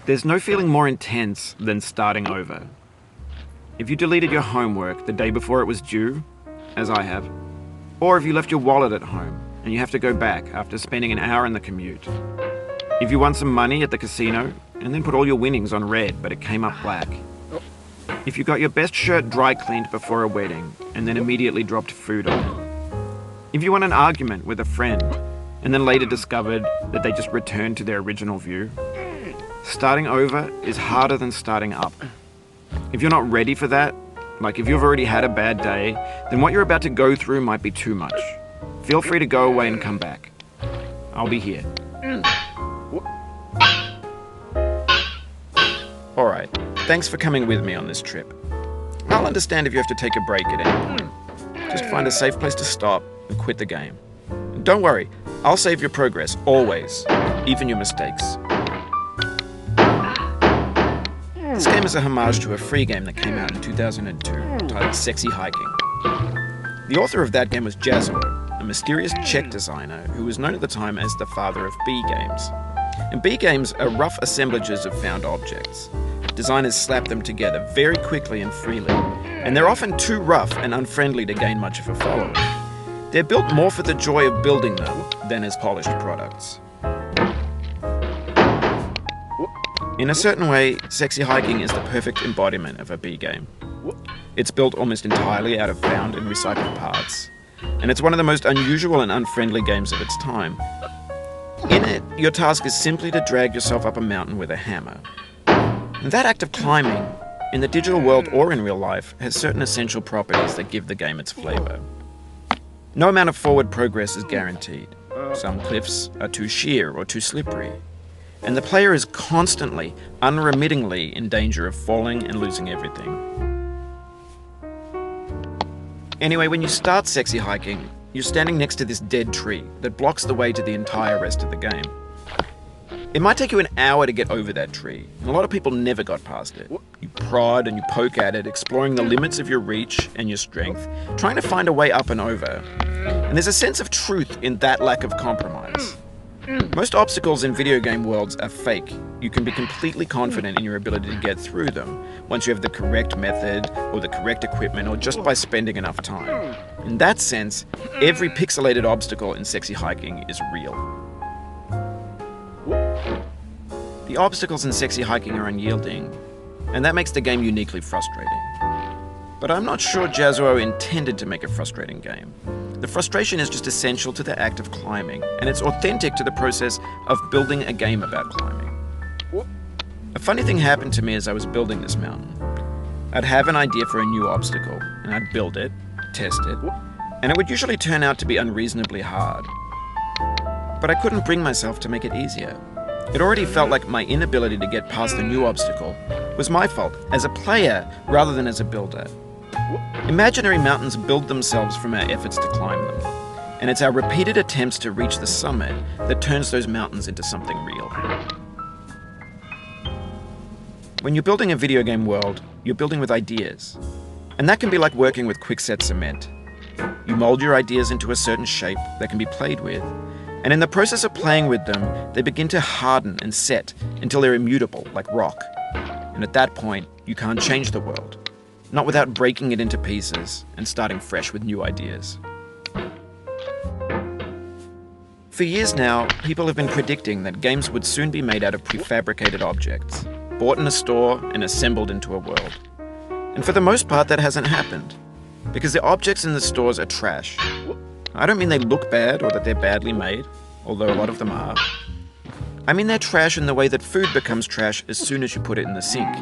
There's no feeling more intense than starting over. If you deleted your homework the day before it was due, as I have, or if you left your wallet at home and you have to go back after spending an hour in the commute. If you won some money at the casino and then put all your winnings on red but it came up black. If you got your best shirt dry cleaned before a wedding and then immediately dropped food on it. If you won an argument with a friend and then later discovered that they just returned to their original view. Starting over is harder than starting up. If you're not ready for that, like if you've already had a bad day, then what you're about to go through might be too much. Feel free to go away and come back. I'll be here. Alright, thanks for coming with me on this trip. I'll understand if you have to take a break at any point. Just find a safe place to stop and quit the game. And don't worry, I'll save your progress, always, even your mistakes. This game is a homage to a free game that came out in 2002, titled Sexy Hiking. The author of that game was Jazzuo, a mysterious Czech designer who was known at the time as the father of B games. And B games are rough assemblages of found objects. Designers slap them together very quickly and freely, and they're often too rough and unfriendly to gain much of a following. They're built more for the joy of building them than as polished products. In a certain way, Sexy Hiking is the perfect embodiment of a B game. It's built almost entirely out of found and recycled parts, and it's one of the most unusual and unfriendly games of its time. In it, your task is simply to drag yourself up a mountain with a hammer. And that act of climbing, in the digital world or in real life, has certain essential properties that give the game its flavor. No amount of forward progress is guaranteed. Some cliffs are too sheer or too slippery. And the player is constantly, unremittingly in danger of falling and losing everything. Anyway, when you start Sexy Hiking, you're standing next to this dead tree that blocks the way to the entire rest of the game. It might take you an hour to get over that tree, and a lot of people never got past it. You prod and you poke at it, exploring the limits of your reach and your strength, trying to find a way up and over. And there's a sense of truth in that lack of compromise. Most obstacles in video game worlds are fake. You can be completely confident in your ability to get through them once you have the correct method or the correct equipment or just by spending enough time. In that sense, every pixelated obstacle in Sexy Hiking is real. The obstacles in Sexy Hiking are unyielding, and that makes the game uniquely frustrating. But I'm not sure Jazzuo intended to make a frustrating game. The frustration is just essential to the act of climbing, and it's authentic to the process of building a game about climbing. A funny thing happened to me as I was building this mountain. I'd have an idea for a new obstacle, and I'd build it, test it, and it would usually turn out to be unreasonably hard. But I couldn't bring myself to make it easier. It already felt like my inability to get past the new obstacle was my fault as a player rather than as a builder. Imaginary mountains build themselves from our efforts to climb them, and it's our repeated attempts to reach the summit that turns those mountains into something real. When you're building a video game world, you're building with ideas, and that can be like working with quickset cement. You mold your ideas into a certain shape that can be played with, and in the process of playing with them, they begin to harden and set until they're immutable, like rock. And at that point, you can't change the world. Not without breaking it into pieces and starting fresh with new ideas. For years now, people have been predicting that games would soon be made out of prefabricated objects, bought in a store and assembled into a world. And for the most part, that hasn't happened, because the objects in the stores are trash. I don't mean they look bad or that they're badly made, although a lot of them are. I mean they're trash in the way that food becomes trash as soon as you put it in the sink.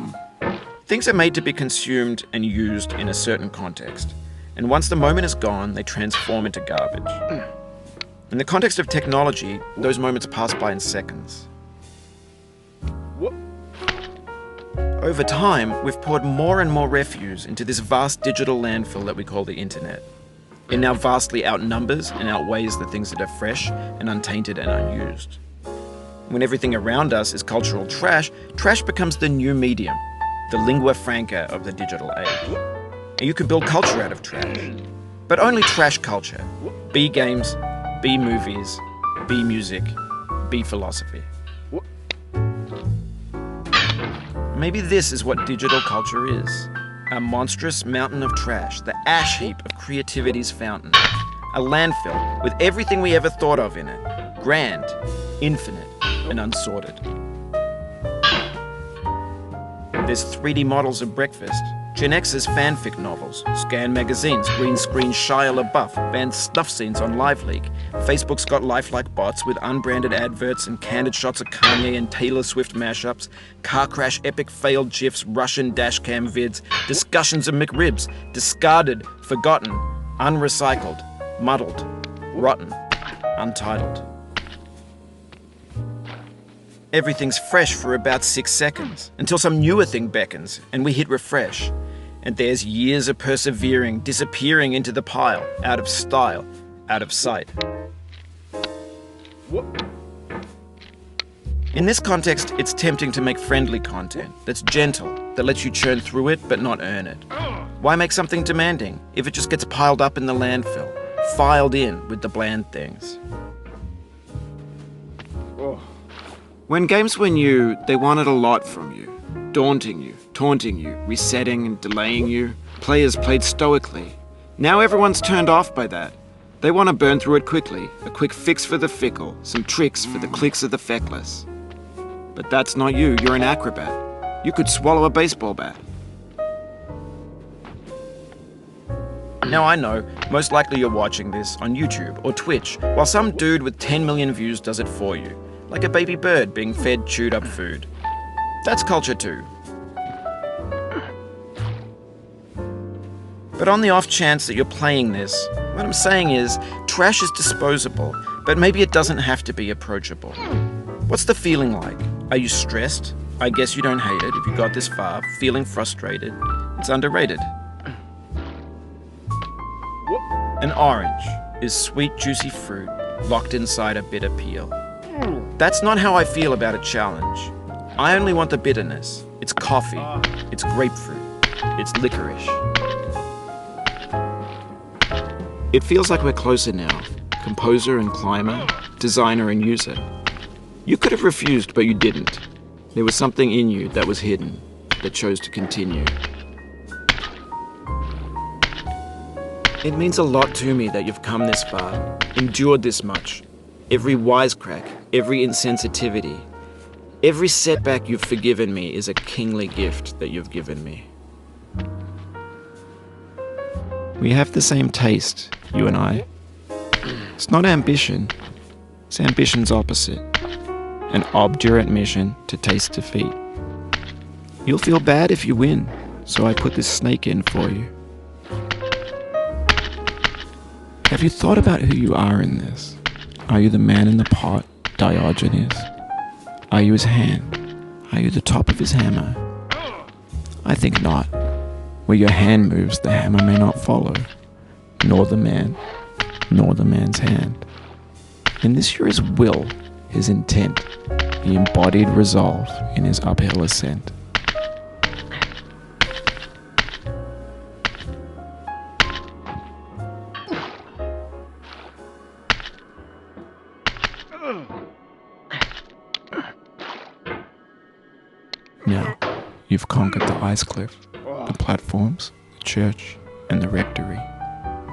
Things are made to be consumed and used in a certain context, and once the moment is gone, they transform into garbage. In the context of technology, those moments pass by in seconds. Over time, we've poured more and more refuse into this vast digital landfill that we call the internet. It now vastly outnumbers and outweighs the things that are fresh and untainted and unused. When everything around us is cultural trash, trash becomes the new medium, the lingua franca of the digital age. And you can build culture out of trash, but only trash culture. B games, B movies, B music, B philosophy. Maybe this is what digital culture is. A monstrous mountain of trash, the ash heap of creativity's fountain. A landfill with everything we ever thought of in it. Grand, infinite, and unsorted. There's 3D models of breakfast, Gen X's fanfic novels, Scan magazines, green screen Shia LaBeouf, banned snuff scenes on LiveLeak. Facebook's got lifelike bots with unbranded adverts and candid shots of Kanye and Taylor Swift mashups, car crash epic failed GIFs, Russian dashcam vids, discussions of McRibs, discarded, forgotten, unrecycled, muddled, rotten, untitled. Everything's fresh for about 6 seconds, until some newer thing beckons, and we hit refresh. And there's years of persevering, disappearing into the pile, out of style, out of sight. In this context, it's tempting to make friendly content that's gentle, that lets you churn through it but not earn it. Why make something demanding if it just gets piled up in the landfill, filed in with the bland things? When games were new, they wanted a lot from you. Daunting you, taunting you, resetting and delaying you. Players played stoically. Now everyone's turned off by that. They want to burn through it quickly, a quick fix for the fickle, some tricks for the clicks of the feckless. But that's not you, you're an acrobat. You could swallow a baseball bat. Now I know, most likely you're watching this on YouTube or Twitch, while some dude with 10 million views does it for you. Like a baby bird being fed chewed up food. That's culture too. But on the off chance that you're playing this, what I'm saying is, trash is disposable, but maybe it doesn't have to be approachable. What's the feeling like? Are you stressed? I guess you don't hate it if you got this far. Feeling frustrated? It's underrated. An orange is sweet, juicy fruit locked inside a bitter peel. That's not how I feel about a challenge. I only want the bitterness. It's coffee. It's grapefruit. It's licorice. It feels like we're closer now. Composer and climber, designer and user. You could have refused, but you didn't. There was something in you that was hidden, that chose to continue. It means a lot to me that you've come this far, endured this much. Every wisecrack, every insensitivity, every setback you've forgiven me is a kingly gift that you've given me. We have the same taste, you and I. It's not ambition, it's ambition's opposite. An obdurate mission to taste defeat. You'll feel bad if you win, so I put this snake in for you. Have you thought about who you are in this? Are you the man in the pot, Diogenes? Are you his hand? Are you the top of his hammer? I think not. Where your hand moves, the hammer may not follow, nor the man, nor the man's hand. In this you're his will, his intent, the embodied resolve in his uphill ascent. Now, you've conquered the ice cliff, the platforms, the church, and the rectory,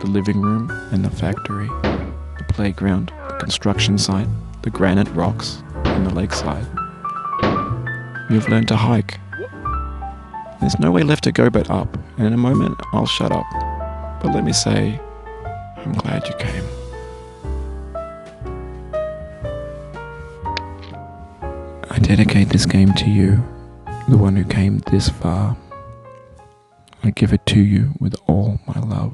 the living room and the factory, the playground, the construction site, the granite rocks, and the lakeside. You've learned to hike. There's no way left to go but up, and in a moment I'll shut up. But let me say, I'm glad you came. I dedicate this game to you, the one who came this far. I give it to you with all my love.